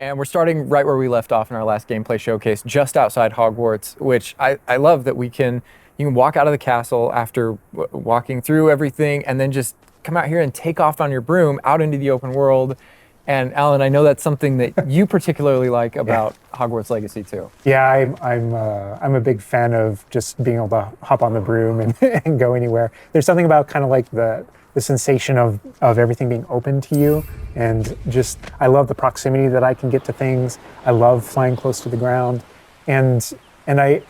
And we're starting right where we left off in our last gameplay showcase, just outside Hogwarts, which I love that you can walk out of the castle after walking through everything and then just come out here and take off on your broom out into the open world. And Alan, I know that's something that you particularly like about Hogwarts Legacy too. Yeah, I'm a big fan of just being able to hop on the broom and, and go anywhere. There's something about kind of like the sensation of everything being open to you, and just I love the proximity that I can get to things. I love flying close to the ground, and I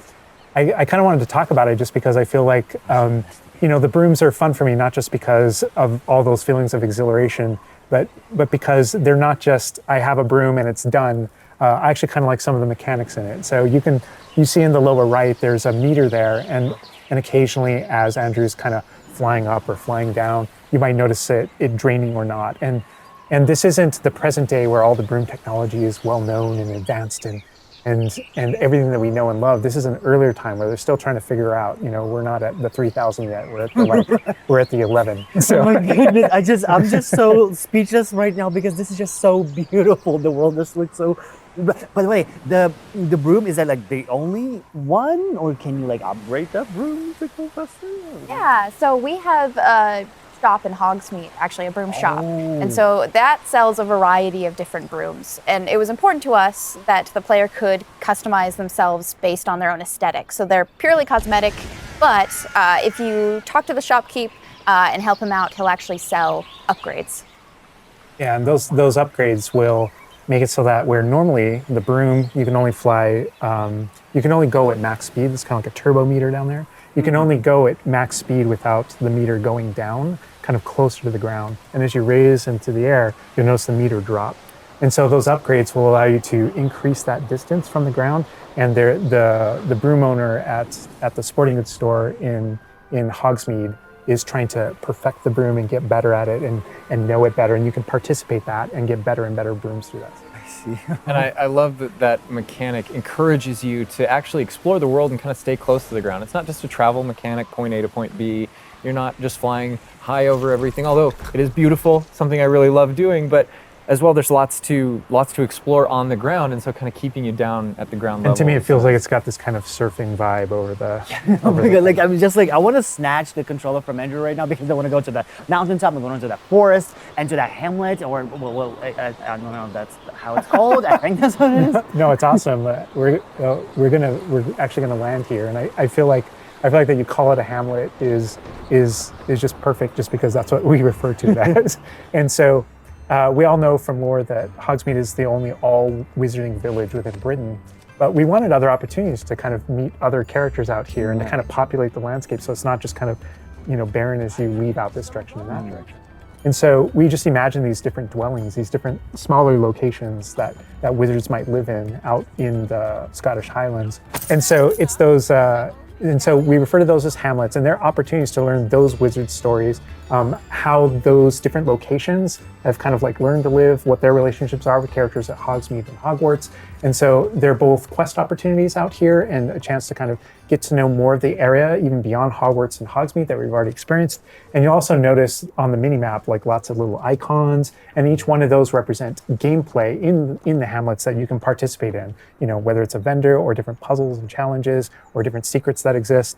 kind of wanted to talk about it just because I feel like the brooms are fun for me, not just because of all those feelings of exhilaration, but because they're not just I have a broom and it's done. I actually kind of like some of the mechanics in it. So you see in the lower right there's a meter there, and occasionally as Andrew's kind of flying up or flying down, you might notice it draining or not. And this isn't the present day where all the broom technology is well known and advanced and everything that we know and love. This is an earlier time where they're still trying to figure out, we're not at the 3000 yet. We're at the we're at the 11. So. Oh my goodness, I'm just so speechless right now because this is just so beautiful. The world just looks so. By the way, the broom, is that like the only one, or can you like upgrade that broom to go faster? Yeah, so we have a shop in Hogsmeade, actually a broom shop. And so that sells a variety of different brooms. And it was important to us that the player could customize themselves based on their own aesthetic. So they're purely cosmetic, but if you talk to the shopkeep and help him out, he'll actually sell upgrades. Yeah, and those upgrades will make it so that where normally the broom, you can only fly, you can only go at max speed. It's kind of like a turbo meter down there. You can only go at max speed without the meter going down, kind of closer to the ground. And as you raise into the air, you'll notice the meter drop. And so those upgrades will allow you to increase that distance from the ground. And the broom owner at the sporting goods store in Hogsmeade is trying to perfect the broom and get better at it and know it better. And you can participate that and get better and better brooms through that. I see. And I love that mechanic encourages you to actually explore the world and kind of stay close to the ground. It's not just a travel mechanic, point A to point B. You're not just flying high over everything, although it is beautiful, something I really love doing, but as well, there's lots to explore on the ground, and so kind of keeping you down at the ground level. And to me, it feels like it's got this kind of surfing vibe over the. Oh my god! Like I'm just like I want to snatch the controller from Andrew right now because I want to go to the mountaintop, I'm going to the forest, and to that hamlet, or I don't know if that's how it's called. I think that's what it is. No, it's awesome. We're actually gonna land here, and I feel like that you call it a hamlet is just perfect, just because that's what we refer to it as, and so. We all know from lore that Hogsmeade is the only all-wizarding village within Britain, but we wanted other opportunities to kind of meet other characters out here and to kind of populate the landscape, so it's not just kind of, barren as you leave out this direction and that direction. And so we just imagine these different dwellings, these different smaller locations that wizards might live in out in the Scottish Highlands. And so it's those. And so we refer to those as hamlets, and they're opportunities to learn those wizard stories, how those different locations have kind of like learned to live, what their relationships are with characters at Hogsmeade and Hogwarts. And so they're both quest opportunities out here and a chance to kind of get to know more of the area, even beyond Hogwarts and Hogsmeade that we've already experienced. And you'll also notice on the mini-map, like lots of little icons, and each one of those represent gameplay in the hamlets that you can participate in, whether it's a vendor or different puzzles and challenges or different secrets that exist.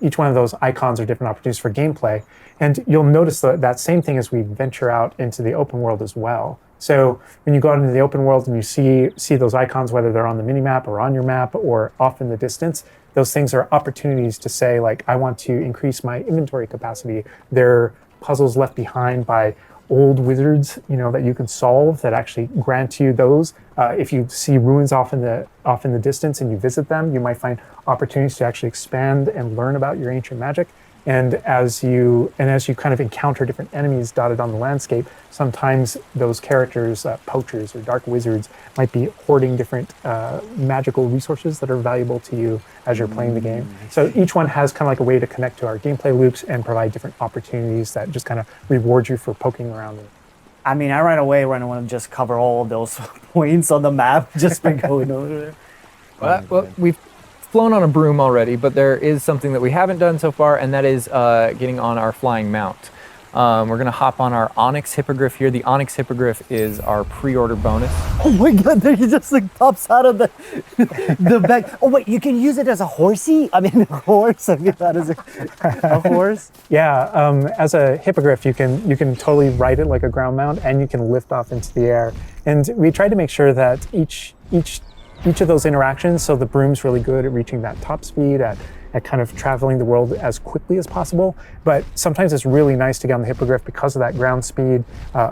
Each one of those icons are different opportunities for gameplay. And you'll notice that same thing as we venture out into the open world as well. So when you go out into the open world and you see those icons, whether they're on the mini-map or on your map or off in the distance, those things are opportunities to say, like, I want to increase my inventory capacity. They're puzzles left behind by old wizards, that you can solve that actually grant you those. If you see ruins off in the distance and you visit them, you might find opportunities to actually expand and learn about your ancient magic. And as you kind of encounter different enemies dotted on the landscape, sometimes those characters, poachers or dark wizards, might be hoarding different magical resources that are valuable to you as you're playing the game. So each one has kind of like a way to connect to our gameplay loops and provide different opportunities that just kind of reward you for poking around. I mean, I want to just cover all of those points on the map just by going over there. Well, we've flown on a broom already, but there is something that we haven't done so far, and that is getting on our flying mount. We're gonna hop on our Onyx Hippogriff here. The Onyx Hippogriff is our pre-order bonus. Oh my god, there he just like pops out of the the bag. Oh wait, you can use it as a horsey? I mean, a horse. I mean, that is a horse. Yeah, as a hippogriff, you can totally ride it like a ground mount, and you can lift off into the air. And we tried to make sure that each of those interactions, so the Broom's really good at reaching that top speed, at kind of traveling the world as quickly as possible. But sometimes it's really nice to get on the hippogriff because of that ground speed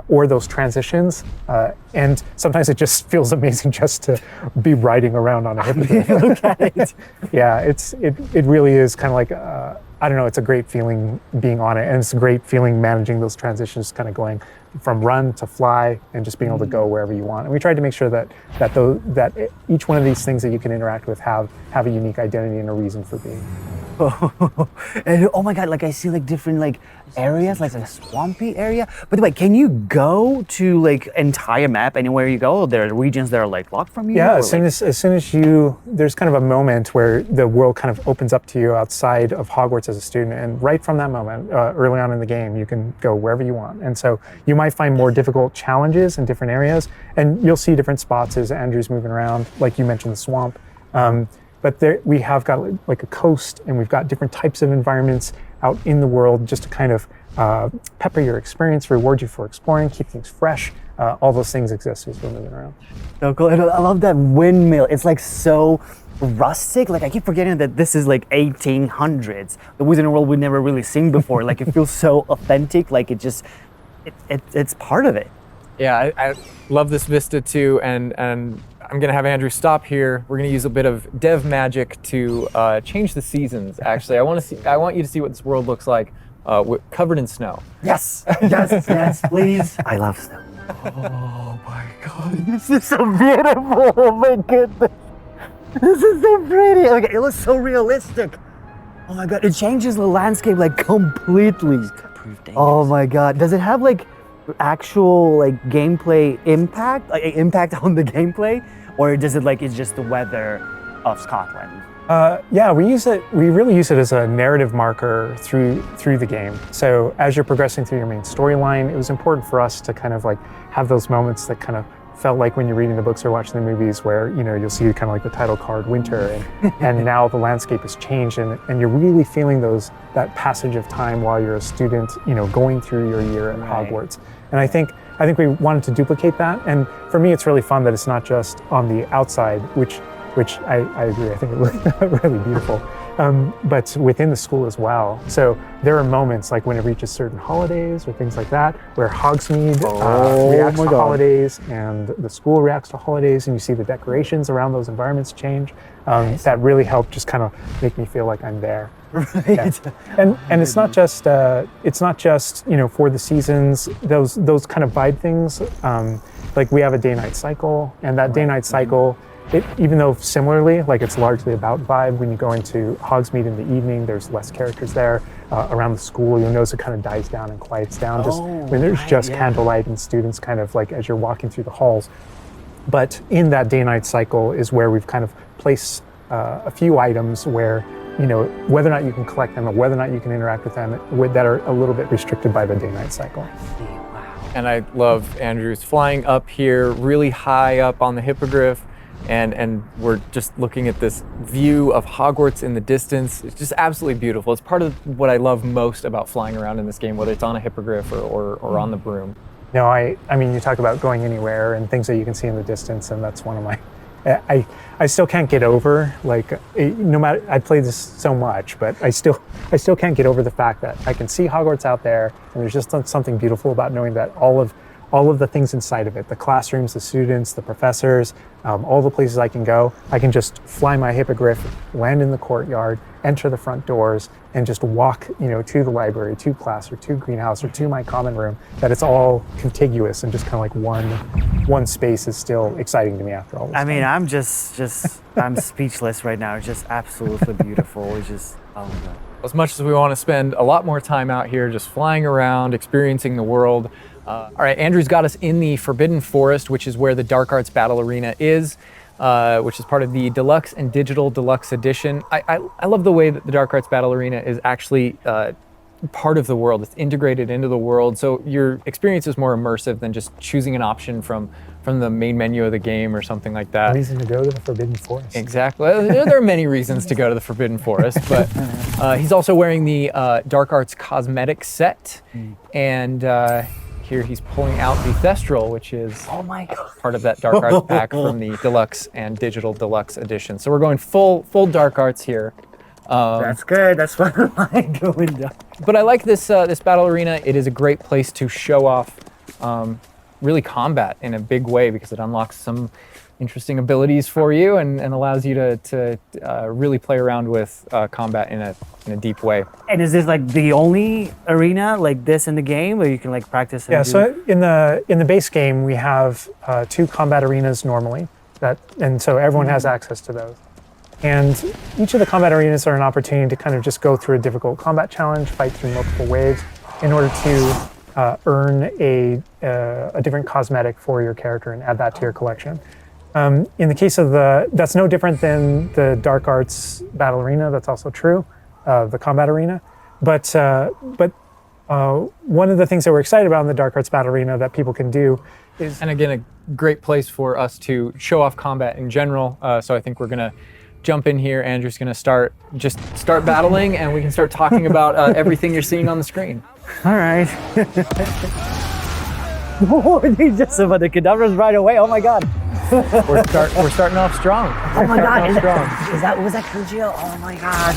or those transitions. And sometimes it just feels amazing just to be riding around on a hippogriff. Look at it. Yeah, it really is kind of like, I don't know, it's a great feeling being on it. And it's a great feeling managing those transitions, kind of going from run to fly and just being able to go wherever you want. And we tried to make sure that each one of these things that you can interact with have a unique identity and a reason for being. And oh my god, like I see like different like areas, like a swampy area. By the way, can you go to like entire map anywhere you go? Or there are regions that are like locked from you? Yeah, or, as soon as you, there's kind of a moment where the world kind of opens up to you outside of Hogwarts as a student, and right from that moment, early on in the game, you can go wherever you want. And so you might find more difficult challenges in different areas, and you'll see different spots as Andrew's moving around, like you mentioned, the swamp. But there, we have got like a coast, and we've got different types of environments out in the world just to kind of pepper your experience, reward you for exploring, keep things fresh. All those things exist as we're moving around. So cool. And I love that windmill. It's like so rustic. Like I keep forgetting that this is like 1800s. The Wizarding World we've never really seen before. Like it feels so authentic. Like it just, it's part of it. Yeah, I love this vista too, and I'm gonna have Andrew stop here. We're gonna use a bit of dev magic to change the seasons. Actually, I want you to see what this world looks like, covered in snow. Yes, yes, yes, please. I love snow. Oh my god, this is so beautiful. Oh my goodness, this is so pretty. Okay, it looks so realistic. Oh my god, it changes the landscape like completely. Oh my god, does it have like actual like gameplay impact, like impact on the gameplay, or does it like it's just the weather of Scotland? Yeah, we really use it as a narrative marker through the game. So as you're progressing through your main storyline, it was important for us to kind of like have those moments that kind of felt like when you're reading the books or watching the movies where, you know, you'll see kind of like the title card, winter, and now the landscape has changed, and you're really feeling that passage of time while you're a student, you know, going through your year at Hogwarts. And I think we wanted to duplicate that. And for me, it's really fun that it's not just on the outside, which I agree, I think it looks really beautiful, but within the school as well. So there are moments like when it reaches certain holidays or things like that, where Hogsmeade reacts to holidays and the school reacts to holidays, and you see the decorations around those environments change. That really helped just kind of make me feel like I'm there. Right. Yeah. And it's not just you know, for the seasons, those kind of vibe things. Like we have a day-night cycle, and that day-night cycle, even though similarly, like it's largely about vibe, when you go into Hogsmeade in the evening, there's less characters there. Around the school, you'll notice it kind of dies down and quiets down just when there's just candlelight and students kind of like as you're walking through the halls. But in that day-night cycle is where we've kind of placed a few items where, you know, whether or not you can collect them or whether or not you can interact with them that are a little bit restricted by the day-night cycle. And I love Andrew's flying up here, really high up on the hippogriff, and we're just looking at this view of Hogwarts in the distance. It's just absolutely beautiful. It's part of what I love most about flying around in this game, whether it's on a hippogriff or on the broom. No, I mean, you talk about going anywhere and things that you can see in the distance, and that's one of my, I still can't get over, like, no matter, I played this so much, but I still can't get over the fact that I can see Hogwarts out there, and there's just something beautiful about knowing that all of the things inside of it, the classrooms, the students, the professors, all the places I can go, I can just fly my hippogriff, land in the courtyard, enter the front doors, and just walk, you know, to the library, to class, or to greenhouse, or to my common room, that it's all contiguous and just kind of like one space is still exciting to me after all this time. I mean, I'm just I'm speechless right now. It's just absolutely beautiful. It's just, oh my god. As much as we want to spend a lot more time out here just flying around, experiencing the world. All right, Andrew's got us in the Forbidden Forest, which is where the Dark Arts Battle Arena is, which is part of the Deluxe and Digital Deluxe Edition. I love the way that the Dark Arts Battle Arena is actually part of the world. It's integrated into the world, so your experience is more immersive than just choosing an option from the main menu of the game or something like that. Reason to go to the Forbidden Forest. Exactly. There are many reasons to go to the Forbidden Forest, but he's also wearing the Dark Arts cosmetic set, and here he's pulling out the Thestral, which is Oh my god. part of that Dark Arts pack from the Deluxe and Digital Deluxe edition. So we're going full Dark Arts here. That's good. That's what I like going down. But I like this this battle arena. It is a great place to show off really combat in a big way, because it unlocks some interesting abilities for you and allows you to really play around with combat in a deep way. And is this like the only arena like this in the game where you can like practice? And Yeah, do- so in the base game we have 2 combat arenas normally, and so everyone has access to those. And each of the combat arenas are an opportunity to kind of just go through a difficult combat challenge, fight through multiple waves in order to earn a different cosmetic for your character and add that to your collection. In the case of that's no different than the Dark Arts Battle Arena. That's also true, the combat arena. But one of the things that we're excited about in the Dark Arts Battle Arena that people can do is, And again, a great place for us to show off combat in general. So I think we're gonna jump in here. Andrew's gonna start battling, and we can start talking about everything you're seeing on the screen. All right. Oh, they just about the cadavers right away. Oh my god. We're starting off strong. Oh my god. Starting off strong. Was that Kujio? Oh my god.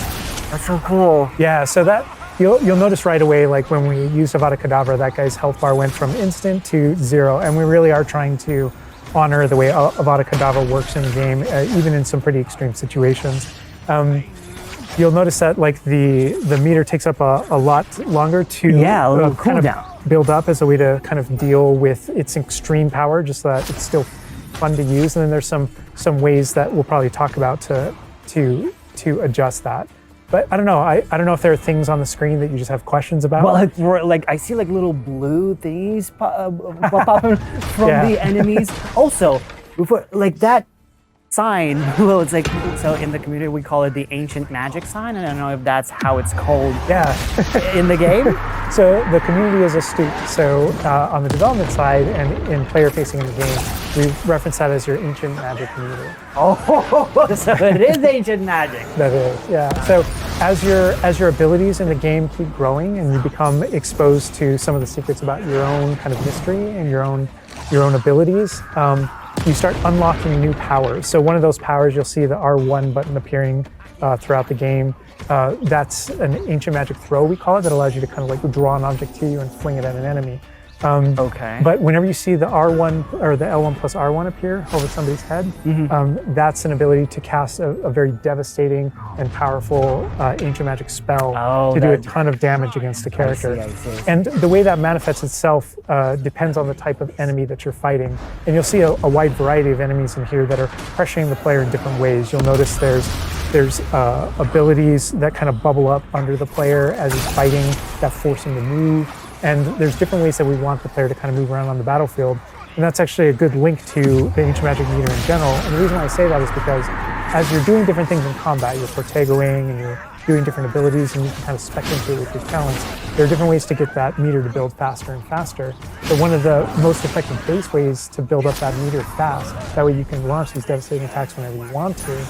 That's so cool. yeah, so that you'll notice right away, like when we used Avada Kedavra, that guy's health bar went from instant to 0, and we really are trying to honor the way Avada Kedavra works in the game, even in some pretty extreme situations. You'll notice that like the meter takes up a lot longer to Yeah, a little kind of cooldown. build up as a way to kind of deal with its extreme power, just so that it's still fun to use. And then there's some ways that we'll probably talk about to adjust that. But I don't know. I don't know if there are things on the screen that you just have questions about. Well, like I see like little blue things popping from Yeah. the enemies. Also, before like that sign, well, it's like, so in the community we call it the ancient magic sign. I don't know if that's how it's called yeah. in the game. So the community is astute. So on the development side and in player facing in the game, we reference that as your ancient magic meter. Oh, so it is ancient magic. That is, yeah. So as your abilities in the game keep growing and you become exposed to some of the secrets about your own kind of mystery and your own abilities, you start unlocking new powers. So one of those powers, you'll see the R1 button appearing throughout the game. That's an ancient magic throw, we call it, that allows you to kind of like draw an object to you and fling it at an enemy. Okay. But whenever you see the R1 or the L1 plus R1 appear over somebody's head, that's an ability to cast a very devastating and powerful ancient magic spell to do a ton of damage against the character. I see. And the way that manifests itself depends on the type of enemy that you're fighting. And you'll see a wide variety of enemies in here that are pressuring the player in different ways. You'll notice there's abilities that kind of bubble up under the player as he's fighting that force him to move. And there's different ways that we want the player to kind of move around on the battlefield. And that's actually a good link to the ancient magic meter in general. And the reason why I say that is because as you're doing different things in combat, you're Portegoing and you're doing different abilities and you can kind of spec into it with your talents, there are different ways to get that meter to build faster and faster. But one of the most effective base ways to build up that meter fast, that way you can launch these devastating attacks whenever you want to,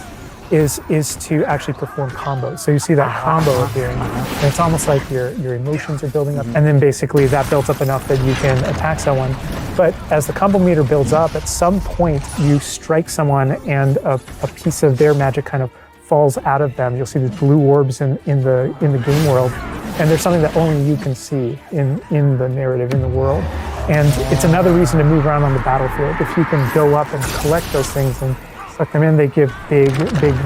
is to actually perform combos. So you see that combo appearing, and it's almost like your emotions are building up, and then basically that builds up enough that you can attack someone. But as the combo meter builds up, at some point you strike someone and a piece of their magic kind of falls out of them. You'll see these blue orbs in the game world, and there's something that only you can see in the narrative, in the world. And it's another reason to move around on the battlefield. If you can go up and collect those things and suck them in, they give big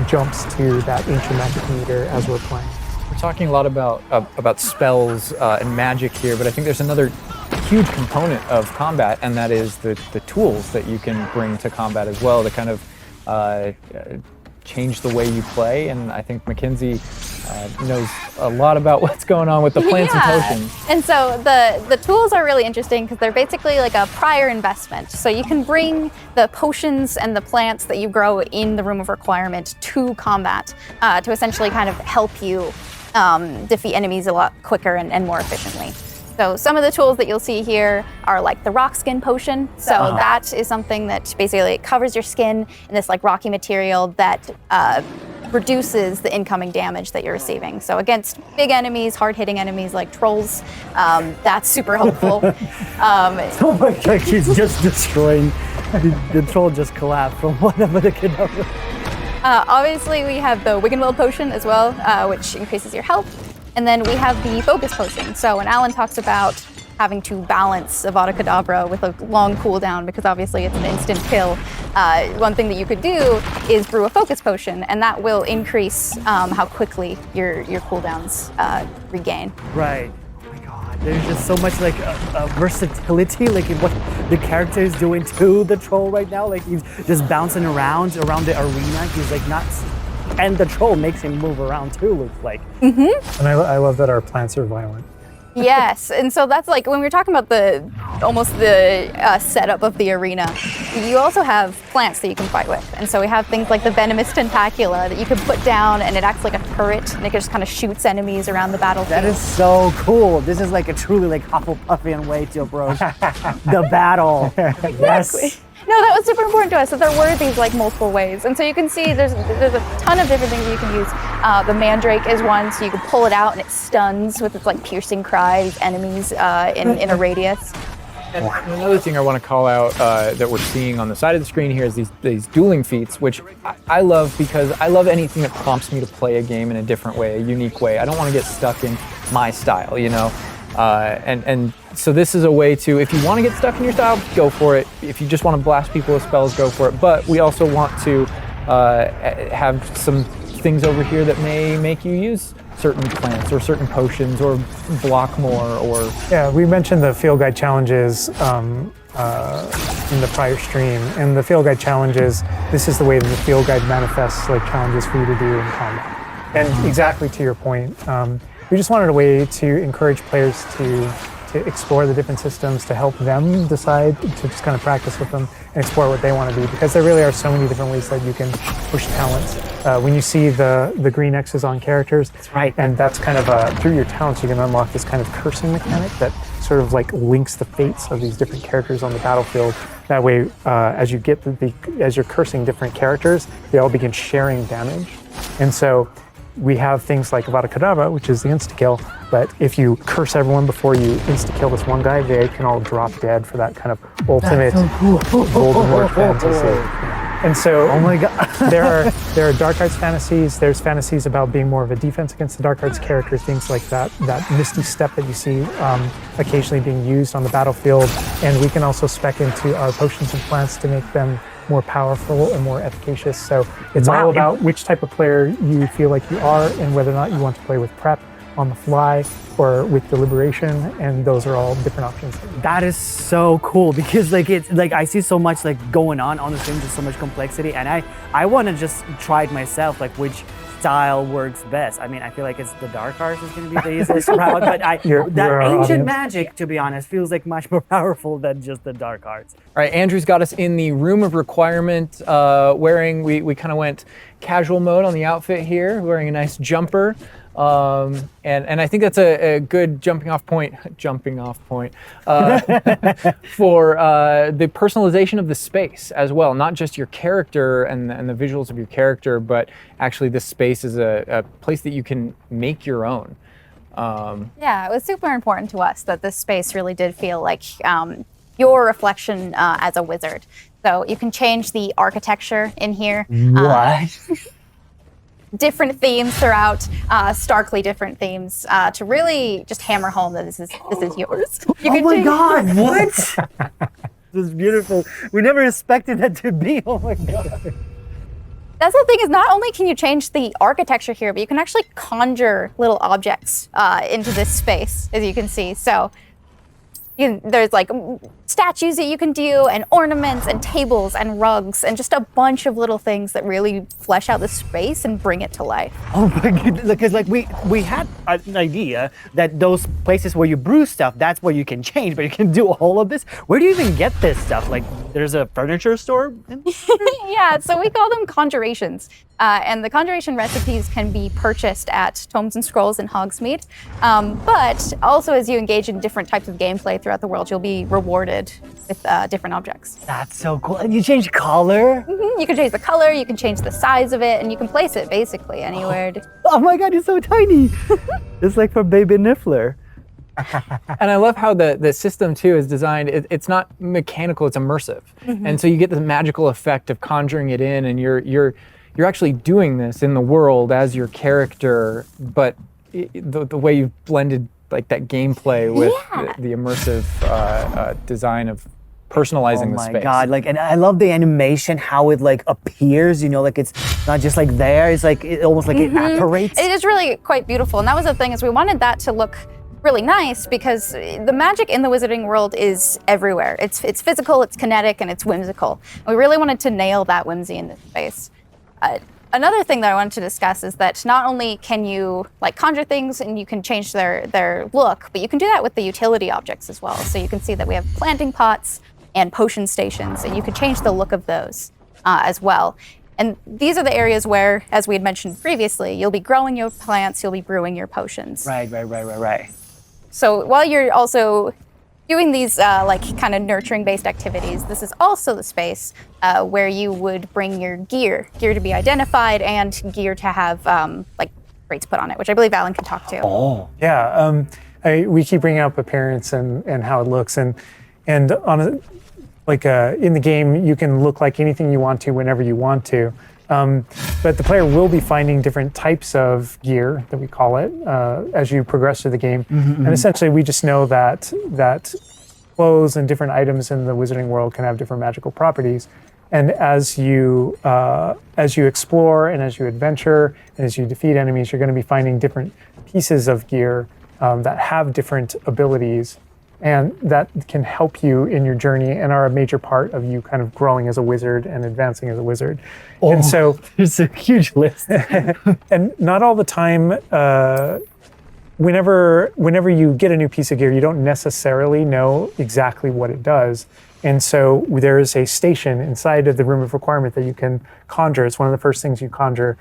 jumps to that ancient magic meter as we're playing. We're talking a lot about spells and magic here, but I think there's another huge component of combat, and that is the tools that you can bring to combat as well to kind of change the way you play. And I think Mackenzie knows a lot about what's going on with the plants and potions. And so the tools are really interesting because they're basically like a prior investment. So you can bring the potions and the plants that you grow in the Room of Requirement to combat to essentially kind of help you defeat enemies a lot quicker and more efficiently. So some of the tools that you'll see here are like the rock skin potion. So that is something that basically covers your skin in this like rocky material that reduces the incoming damage that you're receiving. So against big enemies, hard-hitting enemies like trolls, that's super helpful. Oh my god, he's just destroying. The troll just collapsed from one of the cadavers. Obviously, we have the Wig and Will potion as well, which increases your health. And then we have the focus potion. So when Alan talks about having to balance Avada Kedavra with a long cooldown, because obviously it's an instant kill, one thing that you could do is brew a focus potion, and that will increase how quickly your cooldowns regain. Right. Oh my god, there's just so much like versatility, like in what the character is doing to the troll right now. Like he's just bouncing around the arena. He's like not. And the troll makes him move around too, looks like. And I love that our plants are violent. Yes, and so that's like when we're talking about the setup of the arena, you also have plants that you can fight with. And so we have things like the venomous tentacula that you can put down, and it acts like a turret, and it just kind of shoots enemies around the battlefield. That is so cool. This is like a truly like Hufflepuffian way to approach the battle. Yes. No, that was super important to us, that there were these like multiple ways. And so you can see there's a ton of different things you can use. The mandrake is one, so you can pull it out and it stuns with its like piercing cry these enemies in a radius. And another thing I want to call out that we're seeing on the side of the screen here is these dueling feats, which I love because I love anything that prompts me to play a game in a different way, a unique way. I don't want to get stuck in my style, you know? And so this is a way to, if you want to get stuck in your style, go for it. If you just want to blast people with spells, go for it. But we also want to have some things over here that may make you use certain plants or certain potions or block more or... Yeah, we mentioned the field guide challenges in the prior stream. And the field guide challenges, this is the way that the field guide manifests like challenges for you to do in combat. And exactly to your point, we just wanted a way to encourage players to explore the different systems, to help them decide to just kind of practice with them and explore what they want to do, because there really are so many different ways that you can push talents. When you see the green X's on characters, that's right. And that's kind of through your talents you can unlock this kind of cursing mechanic that sort of like links the fates of these different characters on the battlefield. That way, as you get as you're cursing different characters, they all begin sharing damage, and so. We have things like Avada Kedavra, which is the insta-kill, but if you curse everyone before you insta-kill this one guy, they can all drop dead for that kind of ultimate Voldemort fantasy. And so, oh my god, there are dark arts fantasies. There's fantasies about being more of a defense against the dark arts characters, things like that misty step that you see occasionally being used on the battlefield. And we can also spec into our potions and plants to make them more powerful and more efficacious. So it's all about which type of player you feel like you are and whether or not you want to play with prep on the fly or with deliberation, and those are all different options. That is so cool because like it's like I see so much like going on the stream, just so much complexity, and I want to just try it myself, like which style works best. I mean, I feel like it's the dark arts is going to be the easiest route, but that ancient magic, to be honest, feels like much more powerful than just the dark arts. All right, Andrew's got us in the room of requirement, we kind of went casual mode on the outfit here, wearing a nice jumper. And I think that's a good jumping off point for the personalization of the space as well. Not just your character and the visuals of your character, but actually this space is a place that you can make your own. Yeah, it was super important to us that this space really did feel like your reflection as a wizard. So you can change the architecture in here. What? Different themes throughout, starkly different themes, to really just hammer home that this is yours. Oh my god, what? This is beautiful. We never expected that to be. Oh my god. That's the thing, is not only can you change the architecture here, but you can actually conjure little objects into this space, as you can see. So There's like statues that you can do, and ornaments, and tables, and rugs, and just a bunch of little things that really flesh out the space and bring it to life. Oh my goodness, because like we had an idea that those places where you brew stuff, that's where you can change, but you can do all of this. Where do you even get this stuff? Like there's a furniture store? Yeah, so we call them conjurations. And the conjuration recipes can be purchased at Tomes and Scrolls in Hogsmeade. But also as you engage in different types of gameplay throughout the world, you'll be rewarded with different objects. That's so cool. And you change color? You can change the color, you can change the size of it, and you can place it basically anywhere. Oh my God, it's so tiny. It's like for baby Niffler. And I love how the system too is designed. It's not mechanical; it's immersive, and so you get the magical effect of conjuring it in, and you're actually doing this in the world as your character. But the way you've blended like that gameplay with the immersive design of personalizing the space. Oh my God, like, and I love the animation, how it like appears, you know, like it's not just like there, it's like, it almost like it apparates. It is really quite beautiful, and that was the thing, is we wanted that to look really nice because the magic in the wizarding world is everywhere. It's physical, it's kinetic, and it's whimsical. And we really wanted to nail that whimsy in this space. Another thing that I wanted to discuss is that not only can you like conjure things and you can change their look, but you can do that with the utility objects as well. So you can see that we have planting pots and potion stations, and you could change the look of those as well. And these are the areas where, as we had mentioned previously, you'll be growing your plants, you'll be brewing your potions. Right. So while you're also doing these like kind of nurturing based activities, this is also the space where you would bring your gear to be identified and gear to have like rates put on it, which I believe Alan can talk to. Oh. Yeah, we keep bringing up appearance and how it looks, and on a, like in the game, you can look like anything you want to whenever you want to. But the player will be finding different types of gear, that we call it, as you progress through the game. And essentially, we just know that clothes and different items in the wizarding world can have different magical properties. And as you explore and as you adventure and as you defeat enemies, you're going to be finding different pieces of gear that have different abilities, and that can help you in your journey and are a major part of you kind of growing as a wizard and advancing as a wizard. And so there's a huge list. And not all the time, whenever you get a new piece of gear, you don't necessarily know exactly what it does. And so there is a station inside of the Room of Requirement that you can conjure. It's one of the first things you conjure,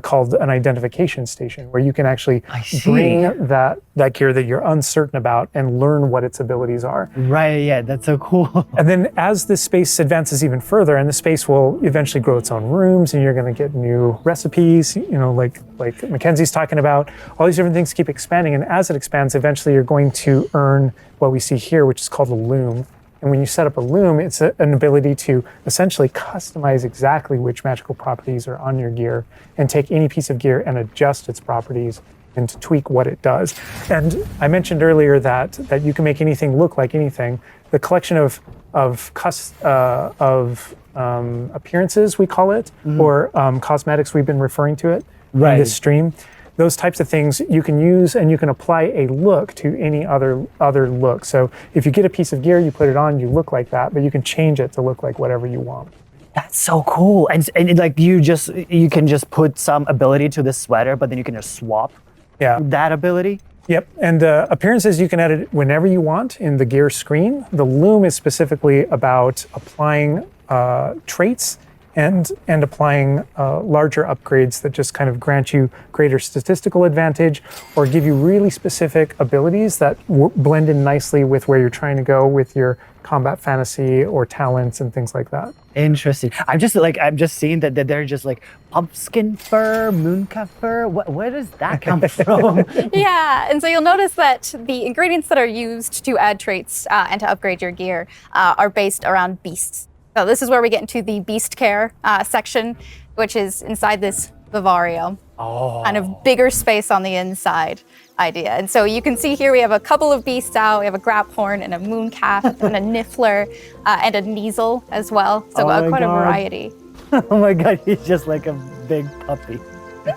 called an identification station, where you can actually bring that gear that you're uncertain about and learn what its abilities are. Right, yeah, that's so cool. And then as this space advances even further, and the space will eventually grow its own rooms, and you're going to get new recipes, you know, like Mackenzie's talking about, all these different things keep expanding. And as it expands, eventually you're going to earn what we see here, which is called a loom. And when you set up a loom, it's an ability to essentially customize exactly which magical properties are on your gear and take any piece of gear and adjust its properties and to tweak what it does. And I mentioned earlier that you can make anything look like anything. The collection of appearances, we call it, or cosmetics, we've been referring to it in this stream. Those types of things you can use, and you can apply a look to any other look. So if you get a piece of gear, you put it on, you look like that, but you can change it to look like whatever you want. That's so cool. And like you can just put some ability to this sweater, but then you can just swap that ability. Yep, and appearances you can edit whenever you want in the gear screen. The loom is specifically about applying traits and applying larger upgrades that just kind of grant you greater statistical advantage or give you really specific abilities that blend in nicely with where you're trying to go with your combat fantasy or talents and things like that. Interesting. I'm just seeing that they're just like pumpkin fur, mooncalf fur. Where does that come from? Yeah, and so you'll notice that the ingredients that are used to add traits and to upgrade your gear are based around beasts. So this is where we get into the beast care section, which is inside this vivarium. Kind of bigger space on the inside idea. And so you can see here we have a couple of beasts out. We have a graphorn and a mooncalf and a niffler and a kneasel as well. So quite a variety. Oh my God, he's just like a big puppy.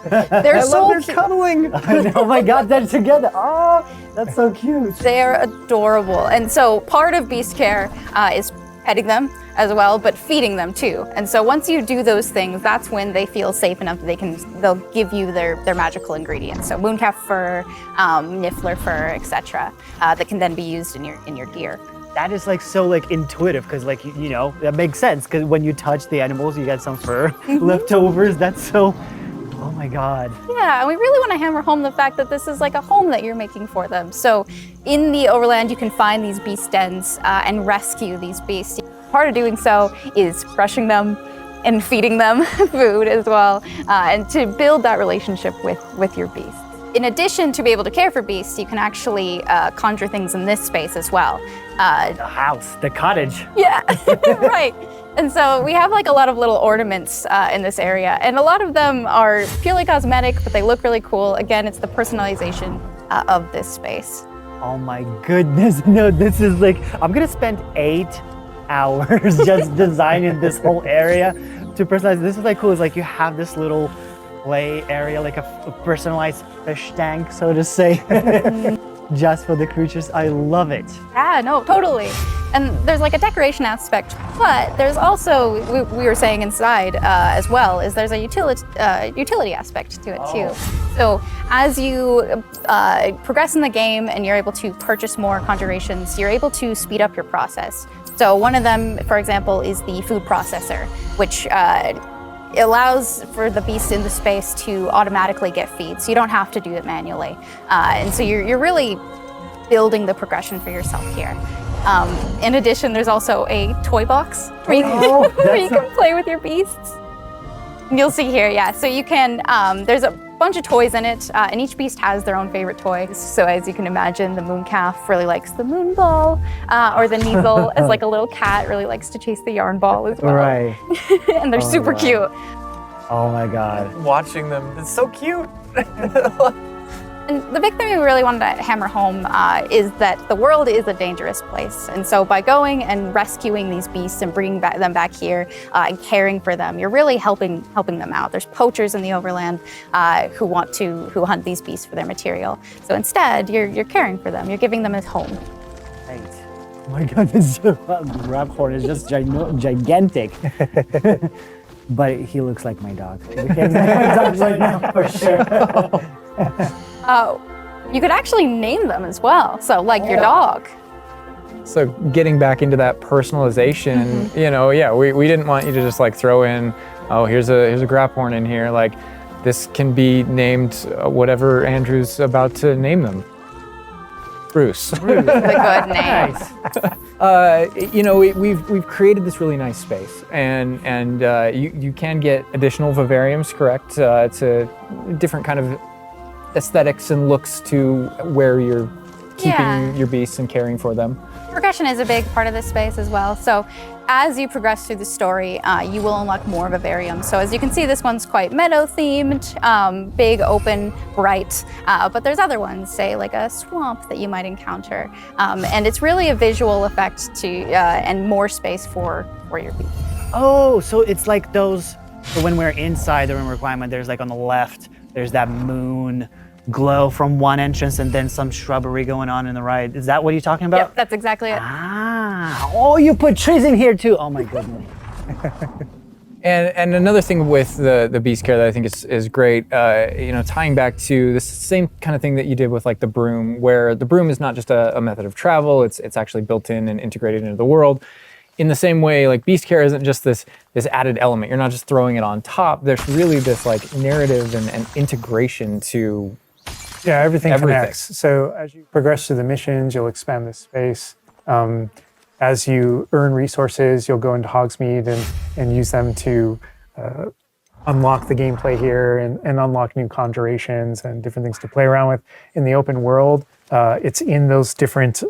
They're I so love their cuddling. Oh my God, they're together. Oh, that's so cute. They're adorable. And so part of beast care is petting them as well, but feeding them too. And so once you do those things, that's when they feel safe enough that they'll give you their magical ingredients. So mooncalf fur, niffler fur, etc. That can then be used in your gear. That is like so like intuitive because like, you know, that makes sense because when you touch the animals, you get some fur leftovers. That's so, oh my God. Yeah, and we really want to hammer home the fact that this is like a home that you're making for them. So in the overland, you can find these beast dens and rescue these beasts. Part of doing so is brushing them and feeding them food as well, and to build that relationship with your beasts. In addition to be able to care for beasts, you can actually conjure things in this space as well. The house, the cottage. Yeah, right. And so we have like a lot of little ornaments in this area, and a lot of them are purely cosmetic, but they look really cool. Again, it's the personalization of this space. Oh my goodness, no, this is like, I'm gonna spend 8 hours just designing this whole area to personalize. This is like cool, it's like you have this little play area, like a personalized fish tank, so to say, just for the creatures. I love it. Yeah, no, totally. And there's like a decoration aspect, but there's also, we were saying inside as well, is there's a utility aspect to it too. So as you progress in the game and you're able to purchase more conjurations, you're able to speed up your process. So one of them, for example, is the food processor, which allows for the beasts in the space to automatically get feed, so you don't have to do it manually. And so you're really building the progression for yourself here. In addition, there's also a toy box where you can play with your beasts. You'll see here, yeah. So you can, there's a bunch of toys in it, and each beast has their own favorite toy. So as you can imagine, the mooncalf really likes the moon ball, or the Neasel, as like a little cat, really likes to chase the yarn ball as well. Right. And they're super cute. Oh my God. Watching them, it's so cute. And the big thing we really wanted to hammer home is that the world is a dangerous place. And so by going and rescuing these beasts and bringing them back here and caring for them, you're really helping them out. There's poachers in the overland who hunt these beasts for their material. So instead, you're caring for them. You're giving them a home. Right. Oh my God, this Raphorn is just gigantic. But he looks like my dog. He looks like my dog right now, for sure. You could actually name them as well. So like your dog. So getting back into that personalization, you know, yeah, we didn't want you to just like throw in, oh, here's a Graphorn in here. Like this can be named whatever Andrew's about to name them. Bruce. That's a good name. You know, we've created this really nice space, and you can get additional vivariums, correct, to different kind of aesthetics and looks to where you're keeping your beasts and caring for them. Progression is a big part of this space as well. So as you progress through the story, you will unlock more vivariums. So as you can see, this one's quite meadow themed, big, open, bright, but there's other ones, say like a swamp that you might encounter. And it's really a visual effect and more space for your beast. Oh, so it's like those, so when we're inside the room requirement, there's like on the left, there's that moon glow from one entrance and then some shrubbery going on in the right. Is that what you're talking about? Yep, that's exactly it. Ah, oh, you put trees in here too. Oh my goodness. And another thing with the beast care that I think is great, you know, tying back to this same kind of thing that you did with like the broom, where the broom is not just a method of travel, it's actually built in and integrated into the world. In the same way, like beast care isn't just this added element. You're not just throwing it on top. There's really this like narrative and integration to everything connects. So as you progress through the missions, you'll expand this space. As you earn resources, you'll go into Hogsmeade and use them to unlock the gameplay here and unlock new conjurations and different things to play around with. In the open world, it's in those different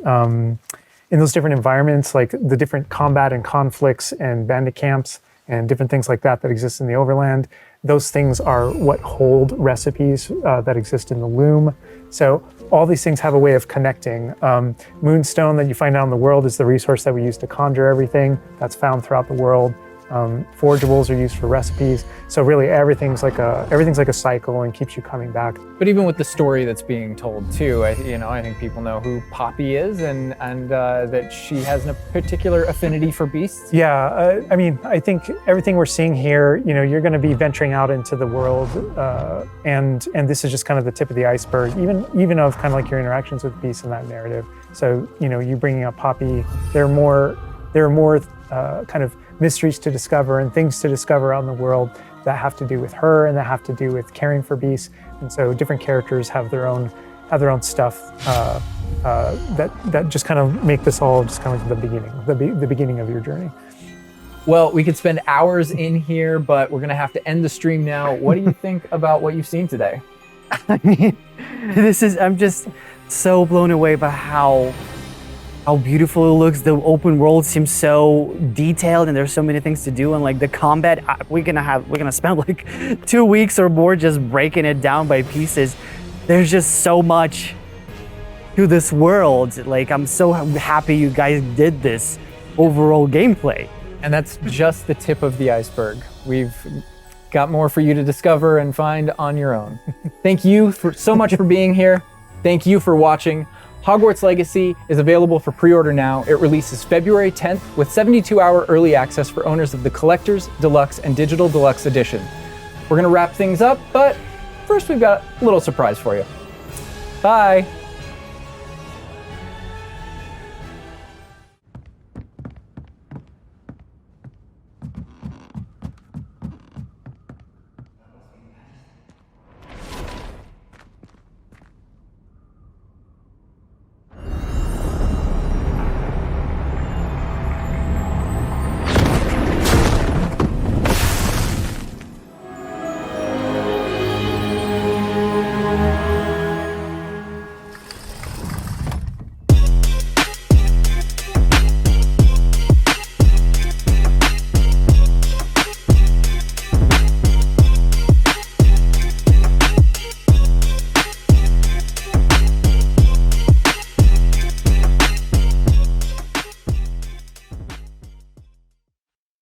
environments, like the different combat and conflicts and bandit camps and different things like that exist in the overland. Those things are what hold recipes that exist in the loom. So all these things have a way of connecting. Moonstone that you find out in the world is the resource that we use to conjure everything. That's found throughout the world. Forgeables are used for recipes. So really everything's like a cycle and keeps you coming back. But even with the story that's being told too, I think people know who Poppy is and that she has a particular affinity for beasts. Yeah, I mean, I think everything we're seeing here, you're going to be venturing out into the world, and this is just kind of the tip of the iceberg, even of kind of like your interactions with beasts in that narrative. So you bringing up Poppy, there are more kind of mysteries to discover and things to discover out in the world that have to do with her and that have to do with caring for beasts. And so different characters have their own stuff that just kind of make this all just kind of like the beginning of your journey. Well, we could spend hours in here, but we're gonna have to end the stream now. What do you think about what you've seen today? I mean, I'm just so blown away by how beautiful it looks. The open world seems so detailed and there's so many things to do, and like the combat, we're gonna spend like 2 weeks or more just breaking it down by pieces. There's just so much to this world. Like, I'm so happy you guys did this overall gameplay. And that's just the tip of the iceberg. We've got more for you to discover and find on your own. Thank you so much for being here. Thank you for watching. Hogwarts Legacy is available for pre-order now. It releases February 10th with 72-hour early access for owners of the Collector's, Deluxe, and Digital Deluxe Edition. We're gonna wrap things up, but first we've got a little surprise for you. Bye.